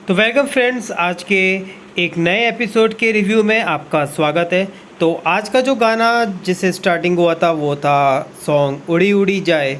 तो welcome friends, आज के एक नए एपिसोड के रिव्यू में आपका स्वागत है। तो आज का जो गाना जिससे स्टार्टिंग हुआ था वो था सॉन्ग उड़ी उड़ी जाए।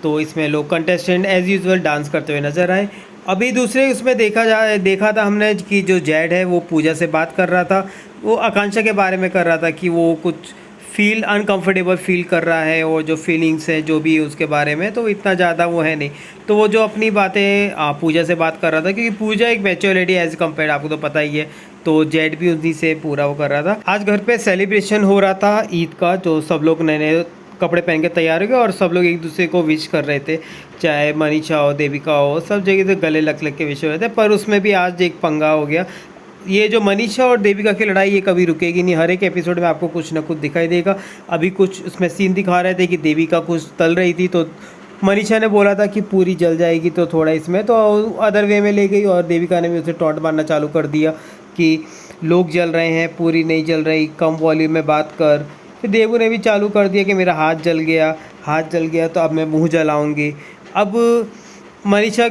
तो इसमें लोग कंटेस्टेंट एज़ यूजुअल डांस करते हुए नज़र आए। अभी दूसरे उसमें देखा था हमने कि जो जैड है वो पूजा से बात कर रहा था, वो आकांक्षा के बारे में कर रहा था कि वो कुछ फील अनकंफर्टेबल फील कर रहा है और जो फीलिंग्स है जो भी उसके बारे में तो इतना ज़्यादा वो है नहीं। तो वो जो अपनी बातें पूजा से बात कर रहा था, क्योंकि पूजा एक मैच्योर लेडी एज़ कम्पेयर, आपको तो पता ही है। तो जेड भी उसी से पूरा वो कर रहा था। आज घर पे सेलिब्रेशन हो रहा था ईद का, तो सब लोग नए नए कपड़े पहन के तैयार हो गए और सब लोग एक दूसरे को विश कर रहे थे, चाहे मनीषा हो, देविका हो, सब जगह से गले लग लग के विश हो रहे थे। पर उसमें भी आज एक पंगा हो गया। ये जो मनीषा और देविका की लड़ाई ये कभी रुकेगी नहीं, हर एक एपिसोड में आपको कुछ ना कुछ दिखाई देगा। अभी कुछ उसमें सीन दिखा रहे थे कि देविका कुछ तल रही थी, तो मनीषा ने बोला था कि पूरी जल जाएगी, तो थोड़ा इसमें तो अदर वे में ले गई और देविका ने भी उसे टॉन्ट मारना चालू कर दिया कि लोग जल रहे हैं, पूरी नहीं जल रही, कम वॉल्यूम में बात कर। फिर देवू ने भी चालू कर दिया कि मेरा हाथ जल गया तो अब मैं मुँह जलाऊँगी। अब मनीषा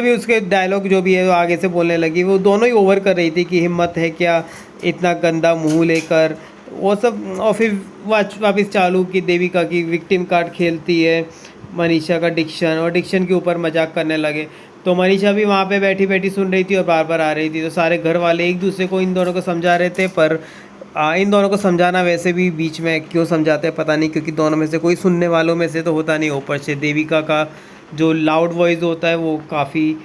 भी उसके डायलॉग जो भी है वो आगे से बोलने लगी। वो दोनों ही ओवर कर रही थी कि हिम्मत है क्या इतना गंदा मुंह लेकर, वो सब। और फिर वापस चालू कि देविका की विक्टिम कार्ड खेलती है, मनीषा का डिक्शन के ऊपर मजाक करने लगे। तो मनीषा भी वहाँ पे बैठी बैठी सुन रही थी और बार बार आ रही थी। तो सारे घर वाले एक दूसरे को इन दोनों को समझा रहे थे, पर इन दोनों को समझाना वैसे भी बीच में क्यों समझाते हैं पता नहीं, क्योंकि दोनों में से कोई सुनने वालों में से तो होता नहीं। ऊपर से देविका का जो लाउड वॉइस होता है वो काफ़ी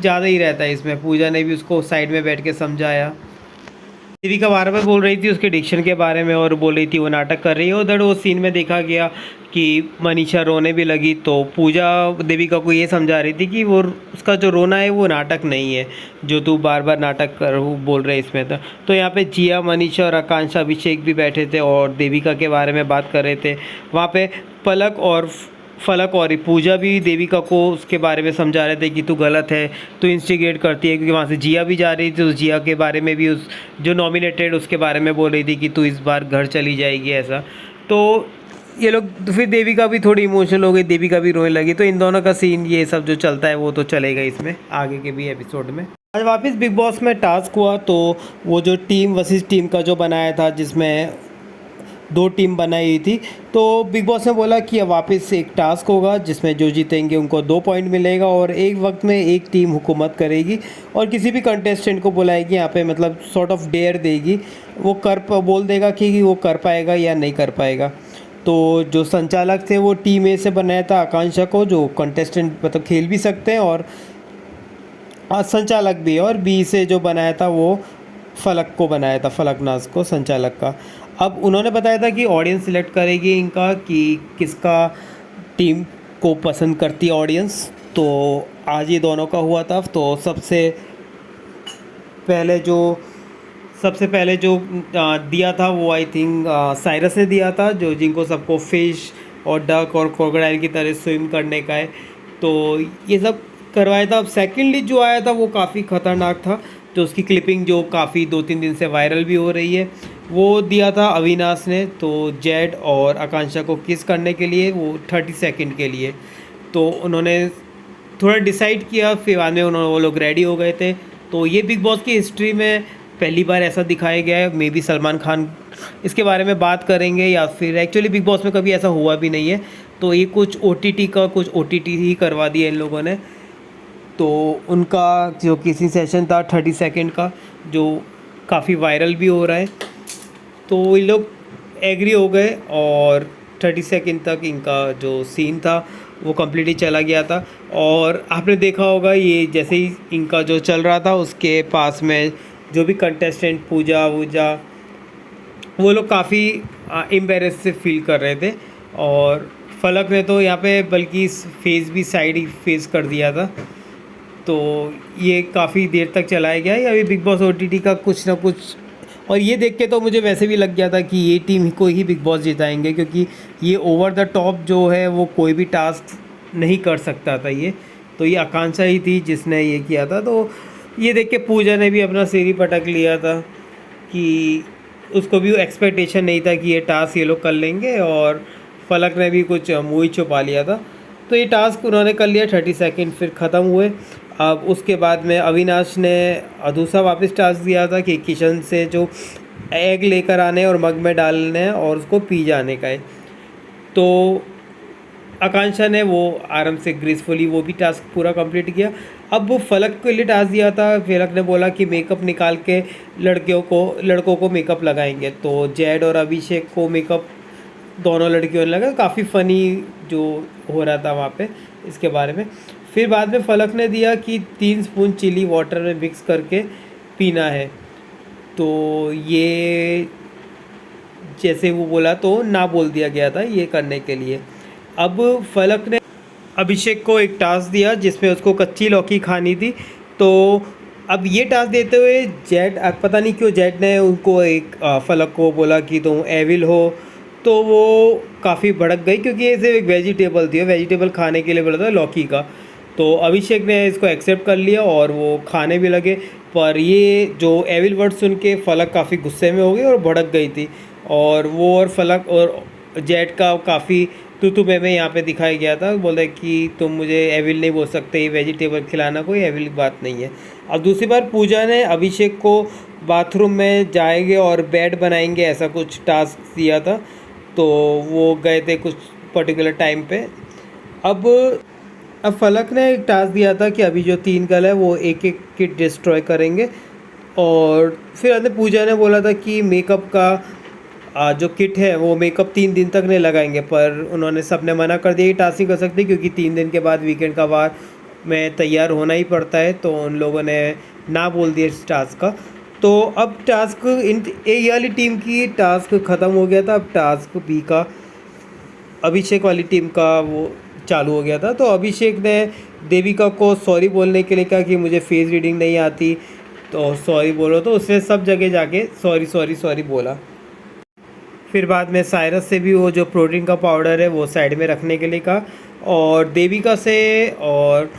ज़्यादा ही रहता है इसमें। पूजा ने भी उसको साइड में बैठ के समझाया। देविका बार बार बोल रही थी उसके डिक्शन के बारे में और बोल रही थी वो नाटक कर रही है। उधर वो सीन में देखा गया कि मनीषा रोने भी लगी, तो पूजा देविका को ये समझा रही थी कि वो उसका जो रोना है वो नाटक नहीं है, जो तू बार बार नाटक कर बोल रहे इसमें। तो यहाँ पे जिया, मनीषा और आकांक्षा, अभिषेक भी बैठे थे और देविका के बारे में बात कर रहे थे। वहाँ पे फलक और पूजा भी देविका को उसके बारे में समझा रहे थे कि तू गलत है, तू इंस्टिगेट करती है, क्योंकि वहाँ से जिया भी जा रही थी। तो जिया के बारे में भी उस जो नॉमिनेटेड उसके बारे में बोल रही थी कि तू इस बार घर चली जाएगी ऐसा। तो ये लोग फिर देविका भी थोड़ी इमोशनल हो गई, देविका भी रोने लगी। तो इन दोनों का सीन ये सब जो चलता है वो तो चलेगा इसमें आगे के भी एपिसोड में। आज वापस बिग बॉस में टास्क हुआ, तो वो जो टीम वर्सेस टीम का जो बनाया था जिसमें 2 टीम बनाई हुई थी, तो बिग बॉस ने बोला कि अब वापस एक टास्क होगा जिसमें जो जीतेंगे उनको 2 पॉइंट मिलेगा और एक वक्त में एक टीम हुकूमत करेगी और किसी भी कंटेस्टेंट को बुलाएगी यहाँ पे, मतलब सॉर्ट ऑफ डेयर देगी। वो बोल देगा कि वो कर पाएगा या नहीं कर पाएगा। तो जो संचालक थे वो टीम ए से बनाया था आकांक्षा को, जो कंटेस्टेंट मतलब खेल भी सकते हैं और संचालक भी, और बी से जो बनाया था वो फलक को बनाया था, फलकनाज को संचालक का। अब उन्होंने बताया था कि ऑडियंस सिलेक्ट करेगी इनका कि किसका टीम को पसंद करती है ऑडियंस। तो आज ये दोनों का हुआ था। तो सबसे पहले जो दिया था वो आई थिंक साइरस ने दिया था, जो जिनको सबको फिश और डक और क्रोकोडाइल की तरह स्विम करने का है। तो ये सब करवाया था। अब सेकेंडली जो आया था वो काफ़ी ख़तरनाक था, तो उसकी क्लिपिंग जो काफ़ी 2-3 दिन से वायरल भी हो रही है, वो दिया था अविनाश ने। तो जेड और आकांक्षा को किस करने के लिए, वो 30 सेकंड के लिए। तो उन्होंने थोड़ा डिसाइड किया, फिर बाद में वो लोग रेडी हो गए थे। तो ये बिग बॉस की हिस्ट्री में पहली बार ऐसा दिखाया गया है। मे बी सलमान खान इसके बारे में बात करेंगे, या फिर एक्चुअली बिग बॉस में कभी ऐसा हुआ भी नहीं है। तो ये कुछ OTT ही करवा दिया इन लोगों ने। तो उनका जो किसी सेशन था 30 सेकंड का, जो काफ़ी वायरल भी हो रहा है, तो ये लोग एग्री हो गए और 30 सेकंड तक इनका जो सीन था वो कम्प्लीटली चला गया था। और आपने देखा होगा ये जैसे ही इनका जो चल रहा था उसके पास में जो भी कंटेस्टेंट पूजा वो लोग काफ़ी एम्बेरस से फील कर रहे थे। और फलक ने तो यहाँ पे बल्कि फेस भी साइड ही फेस कर दिया था। तो ये काफ़ी देर तक चलाया गया है अभी बिग बॉस OTT का कुछ ना कुछ। और ये देख के तो मुझे वैसे भी लग गया था कि ये टीम को ही बिग बॉस जिताएंगे, क्योंकि ये ओवर द टॉप जो है वो कोई भी टास्क नहीं कर सकता था ये। तो ये आकांक्षा ही थी जिसने ये किया था। तो ये देख के पूजा ने भी अपना सिर ही पटक लिया था कि उसको भी एक्सपेक्टेशन नहीं था कि ये टास्क ये लोग कर लेंगे, और फलक ने भी कुछ मुँह ही छुपा लिया था। तो ये टास्क उन्होंने कर लिया, 30 सेकंड फिर ख़त्म हुए। अब उसके बाद में अविनाश ने दूसरा वापस टास्क दिया था कि किशन से जो एग लेकर आने और मग में डालने हैं और उसको पी जाने का है। तो आकांक्षा ने वो आराम से ग्रेसफुली वो भी टास्क पूरा कंप्लीट किया। अब वो फलक के लिए टास्क दिया था, फलक ने बोला कि मेकअप निकाल के लड़कों को मेकअप लगाएंगे। तो जैड और अभिषेक को मेकअप दोनों लड़कियों ने लगा। काफ़ी फ़नी जो हो रहा था वहाँ पे इसके बारे में। फिर बाद में फलक ने दिया कि 3 स्पून चिली वाटर में मिक्स करके पीना है। तो ये जैसे वो बोला तो ना बोल दिया गया था ये करने के लिए। अब फलक ने अभिषेक को एक टास्क दिया जिसमें उसको कच्ची लौकी खानी थी। तो अब ये टास्क देते हुए जेड, पता नहीं क्यों जेड ने उनको फलक को बोला कि तुम एविल हो। तो वो काफ़ी भड़क गई क्योंकि ये सिर्फ एक वेजिटेबल थी, वेजिटेबल खाने के लिए बोला था लौकी का। तो अभिषेक ने इसको एक्सेप्ट कर लिया और वो खाने भी लगे। पर ये जो एविल वर्ड सुन के फलक काफ़ी गुस्से में हो गई और भड़क गई थी। और वो और फलक और जेड का काफ़ी तू में यहाँ पे दिखाया गया था। बोले कि तुम मुझे एविल नहीं बोल सकते, ये वेजिटेबल खिलाना कोई एविल बात नहीं है। अब दूसरी बार पूजा ने अभिषेक को बाथरूम में जाएंगे और बेड बनाएंगे ऐसा कुछ टास्क दिया था। तो वो गए थे कुछ पर्टिकुलर टाइम पे। अब फलक ने एक टास्क दिया था कि अभी जो 3 गर्ल है वो एक एक किट डिस्ट्रॉय करेंगे। और फिर अंदर पूजा ने बोला था कि मेकअप का जो किट है वो मेकअप 3 दिन तक नहीं लगाएंगे। पर उन्होंने सबने मना कर दिया, ये टास्क नहीं कर सकते क्योंकि 3 दिन के बाद वीकेंड का वार में तैयार होना ही पड़ता है। तो उन लोगों ने ना बोल दिया इस टास्क का। तो अब टास्क ए वाली टीम की टास्क ख़त्म हो गया था। अब टास्क बी का अभिषेक वाली टीम का वो चालू हो गया था। तो अभिषेक ने देविका को सॉरी बोलने के लिए कहा कि मुझे फेस रीडिंग नहीं आती तो सॉरी बोलो। तो उसने सब जगह जाके सॉरी सॉरी सॉरी बोला। फिर बाद में साइरस से भी वो जो प्रोटीन का पाउडर है वो साइड में रखने के लिए कहा और देविका से और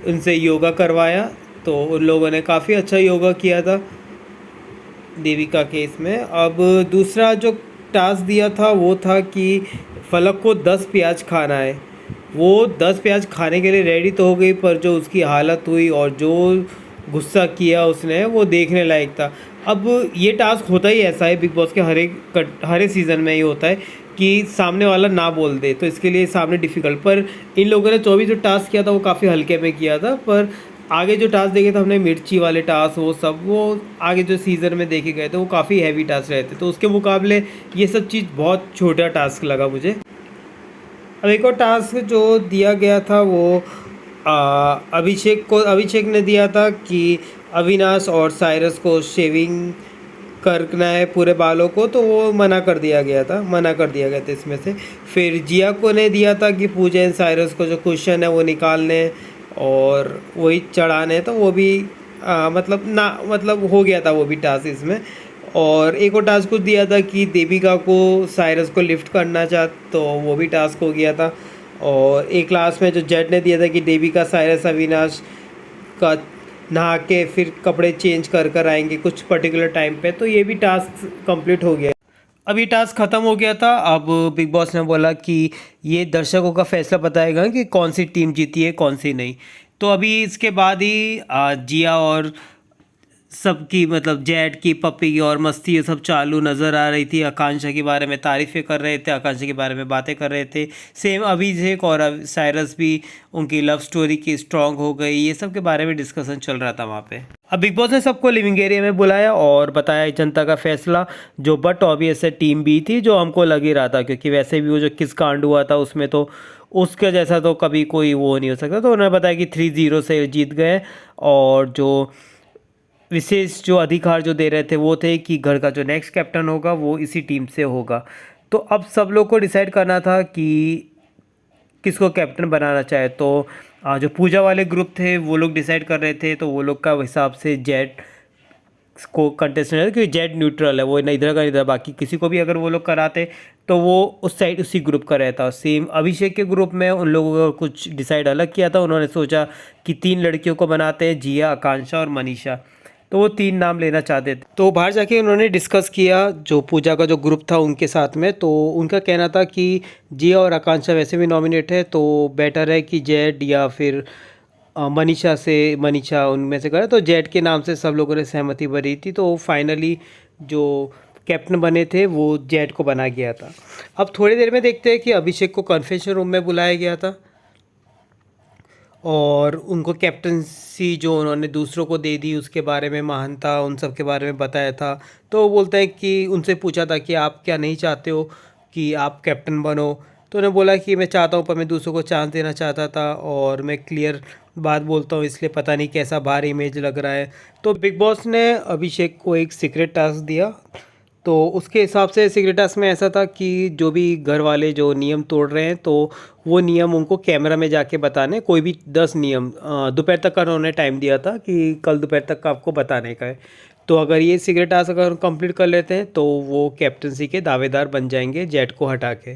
उनसे योगा करवाया। तो उन लोगों ने काफ़ी अच्छा योगा किया था देविका के इसमें। अब दूसरा जो टास्क दिया था वो था कि फलक को 10 प्याज खाना है। वो 10 प्याज खाने के लिए रेडी तो हो गई, पर जो उसकी हालत हुई और जो गुस्सा किया उसने वो देखने लायक था। अब ये टास्क होता ही ऐसा है, बिग बॉस के हर एक सीज़न में ये होता है कि सामने वाला ना बोल दे, तो इसके लिए सामने डिफ़िकल्ट। पर इन लोगों ने 24 जो टास्क किया था वो काफ़ी हल्के में किया था। पर आगे जो टास्क देखे थे हमने मिर्ची वाले टास्क वो आगे जो सीज़न में देखे गए थे वो काफ़ी हैवी टास्क रहते, तो उसके मुकाबले ये सब चीज़ बहुत छोटा टास्क लगा मुझे। अब एक और टास्क जो दिया गया था वो अभिषेक ने दिया था कि अविनाश और साइरस को शेविंग करना है पूरे बालों को। तो वो मना कर दिया गया था इसमें से। फिर जिया को ने दिया था कि पूजा एंड साइरस को जो क्वेश्चन है वो निकालने और वही चढ़ाने, तो वो भी मतलब हो गया था वो भी टास्क इसमें। और एक और टास्क को दिया था कि देविका को साइरस को लिफ्ट करना चाह, तो वो भी टास्क हो गया था। और एक क्लास में जो जेड ने दिया था कि देविका साइरस अविनाश का नहा के फिर कपड़े चेंज कर आएंगे कुछ पर्टिकुलर टाइम पे, तो ये भी टास्क कंप्लीट हो गया। अब ये टास्क ख़त्म हो गया था। अब बिग बॉस ने बोला कि ये दर्शकों का फैसला बताएगा कि कौन सी टीम जीती है कौन सी नहीं। तो अभी इसके बाद ही जिया और सबकी मतलब जेड की पप्पी की और मस्ती ये सब चालू नज़र आ रही थी। आकांक्षा के बारे में तारीफ़ें कर रहे थे, आकांक्षा के बारे में बातें कर रहे थे। सेम अभिषेक और साइरस भी उनकी लव स्टोरी की स्ट्रॉन्ग हो गई, ये सब के बारे में डिस्कशन चल रहा था वहाँ पे। अब बिग बॉस ने सबको लिविंग एरिया में बुलाया और बताया जनता का फैसला, जो बट ऑब्वियस है टीम बी थी, जो हमको लग ही रहा था क्योंकि वैसे भी वो जो किस कांड हुआ था उसमें तो उसके जैसा तो कभी कोई वो नहीं हो सकता। तो उन्होंने बताया कि 3-0 से जीत गए और जो विशेष जो अधिकार जो दे रहे थे वो थे कि घर का जो नेक्स्ट कैप्टन होगा वो इसी टीम से होगा। तो अब सब लोग को डिसाइड करना था कि किसको कैप्टन बनाना चाहे। तो जो पूजा वाले ग्रुप थे वो लोग डिसाइड कर रहे थे, तो वो लोग का हिसाब से जेड को कंटेस्टेंट है क्योंकि जेड न्यूट्रल है, वो ना इधर का इधर, बाकी किसी को भी अगर वो लोग कराते तो वो उस साइड उसी ग्रुप का रहता। सेम अभिषेक के ग्रुप में उन लोगों को कुछ डिसाइड अलग किया था, उन्होंने सोचा कि 3 लड़कियों को बनाते हैं, जिया, आकांक्षा और मनीषा। तो वो 3 नाम लेना चाहते थे। तो बाहर जाके उन्होंने डिस्कस किया जो पूजा का जो ग्रुप था उनके साथ में। तो उनका कहना था कि जिया और आकांक्षा वैसे भी नॉमिनेट है, तो बेटर है कि जेड या फिर मनीषा उनमें से करा, तो जेट के नाम से सब लोगों ने सहमति भरी थी। तो फाइनली जो कैप्टन बने थे वो जेट को बना गया था। अब थोड़ी देर में देखते हैं कि अभिषेक को कन्फेशन रूम में बुलाया गया था और उनको कैप्टनसी जो उन्होंने दूसरों को दे दी उसके बारे में, महानता उन सब के बारे में बताया था। तो वो बोलते हैं कि उनसे पूछा था कि आप क्या नहीं चाहते हो कि आप कैप्टन बनो। तो उन्होंने बोला कि मैं चाहता हूँ, पर मैं दूसरों को चांस देना चाहता था और मैं क्लियर बात बोलता हूँ, इसलिए पता नहीं कैसा बाहर इमेज लग रहा है। तो बिग बॉस ने अभिषेक को एक सीक्रेट टास्क दिया। तो उसके हिसाब से सीक्रेट टास्क में ऐसा था कि जो भी घर वाले जो नियम तोड़ रहे हैं तो वो नियम उनको कैमरा में जाके बताने, कोई भी 10 नियम दोपहर तक का उन्होंने टाइम दिया था कि कल दोपहर तक का आपको बताने का है। तो अगर ये सीक्रेट टास्क अगर कंप्लीट कर लेते हैं तो वो कैप्टनसी के दावेदार बन जाएंगे जेट को हटा के।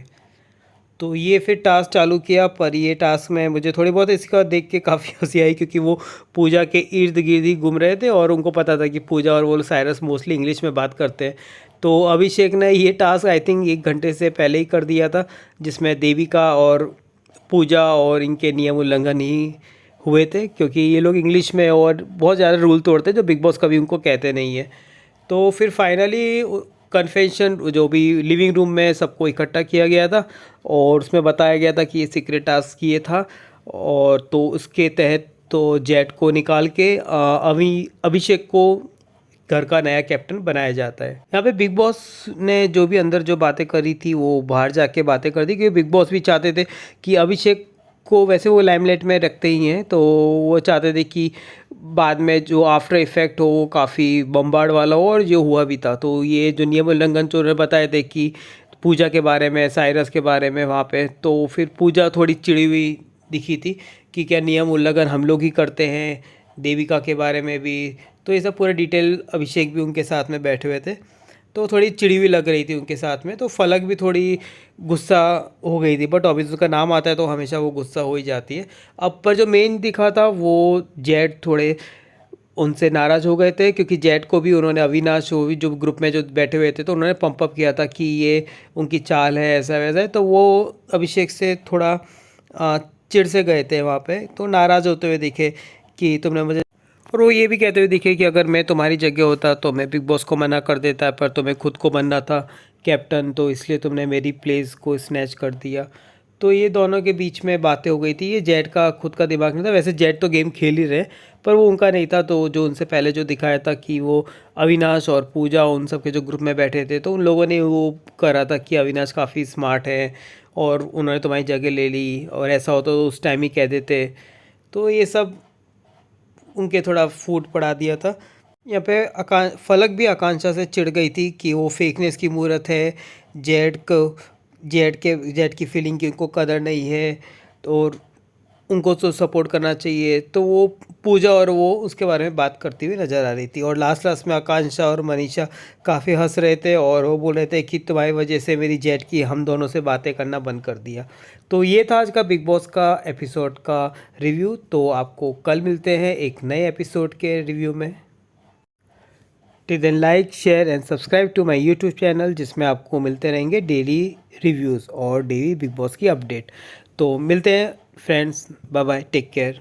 तो ये फिर टास्क चालू किया, पर ये टास्क में मुझे थोड़ी बहुत इसका देख के काफ़ी हंसी आई, क्योंकि वो पूजा के इर्द गिर्द ही घूम रहे थे और उनको पता था कि पूजा और वो साइरस मोस्टली इंग्लिश में बात करते हैं। तो अभिषेक ने ये टास्क आई थिंक 1 घंटे से पहले ही कर दिया था, जिसमें देविका और पूजा और इनके नियम उल्लंघन ही हुए थे, क्योंकि ये लोग इंग्लिश में और बहुत ज़्यादा रूल तोड़ते हैं जो बिग बॉस कभी उनको कहते नहीं है। तो फिर फाइनली कन्फेशन जो भी लिविंग रूम में सबको इकट्ठा किया गया था और उसमें बताया गया था कि ये सीक्रेट टास्क ये था, और तो उसके तहत तो जेट को निकाल के अभिषेक को घर का नया कैप्टन बनाया जाता है। यहाँ पे बिग बॉस ने जो भी अंदर जो बातें करी थी वो बाहर जाके बातें कर दी, क्योंकि बिग बॉस भी चाहते थे कि अभिषेक को, वैसे वो लाइमलाइट में रखते ही हैं, तो वो चाहते थे कि बाद में जो आफ्टर इफेक्ट हो वो काफ़ी बम्बार्ड वाला हो, और जो हुआ भी था। तो ये जो नियम उल्लंघन जो उन्होंने बताए थे कि पूजा के बारे में, साइरस के बारे में वहाँ पे, तो फिर पूजा थोड़ी चिड़ी हुई दिखी थी कि क्या नियम उल्लंघन हम लोग ही करते हैं, देविका के बारे में भी। तो ये सब पूरा डिटेल, अभिषेक भी उनके साथ में बैठे हुए थे, तो थोड़ी चिड़ी हुई लग रही थी उनके साथ में। तो फलक भी थोड़ी गुस्सा हो गई थी, बट ऑब्वियसली उसका नाम आता है तो हमेशा वो गुस्सा हो ही जाती है। अब पर जो मेन दिखा था वो जेट थोड़े उनसे नाराज़ हो गए थे, क्योंकि जेट को भी उन्होंने, अविनाश वो भी जो ग्रुप में जो बैठे हुए थे, तो उन्होंने पंप अप किया था कि ये उनकी चाल है, ऐसा वैसा है। तो वो अभिषेक से थोड़ा चिढ़ से गए थे वहाँ पे, तो नाराज़ होते हुए दिखे कि तुमने मुझे, और वो ये भी कहते हुए दिखे कि अगर मैं तुम्हारी जगह होता तो मैं बिग बॉस को मना कर देता, पर तुम्हें खुद को बनना था कैप्टन, तो इसलिए तुमने मेरी प्लेस को स्नैच कर दिया। तो ये दोनों के बीच में बातें हो गई थी। ये जेट का खुद का दिमाग नहीं था, वैसे जेट तो गेम खेल ही रहे, पर वो उनका नहीं था। तो जो उनसे पहले जो दिखाया था कि वो अविनाश और पूजा उन सब के जो ग्रुप में बैठे थे, तो उन लोगों ने वो करा था कि अविनाश काफ़ी स्मार्ट है और उन्होंने तुम्हारी जगह ले ली, और ऐसा होता तो उस टाइम ही कह देते। तो ये सब उनके थोड़ा फूट पड़ा दिया था। यहाँ पे फलक भी आकांक्षा से चिढ़ गई थी कि वो फेकनेस की मूर्त है, जेड की फीलिंग की उनको कदर नहीं है, और उनको तो सपोर्ट करना चाहिए। तो वो पूजा और वो उसके बारे में बात करती हुई नज़र आ रही थी, और लास्ट में आकांक्षा और मनीषा काफ़ी हंस रहे थे और वो बोल रहे थे कि तुम्हारी वजह से मेरी जेट की हम दोनों से बातें करना बंद कर दिया। तो ये था आज का बिग बॉस का एपिसोड का रिव्यू। तो आपको कल मिलते हैं एक नए एपिसोड के रिव्यू में। Till then like, share and subscribe to my YouTube channel, जिसमें आपको मिलते रहेंगे डेली रिव्यूज़ और डेली बिग बॉस की अपडेट। तो मिलते हैं friends, bye bye, take care.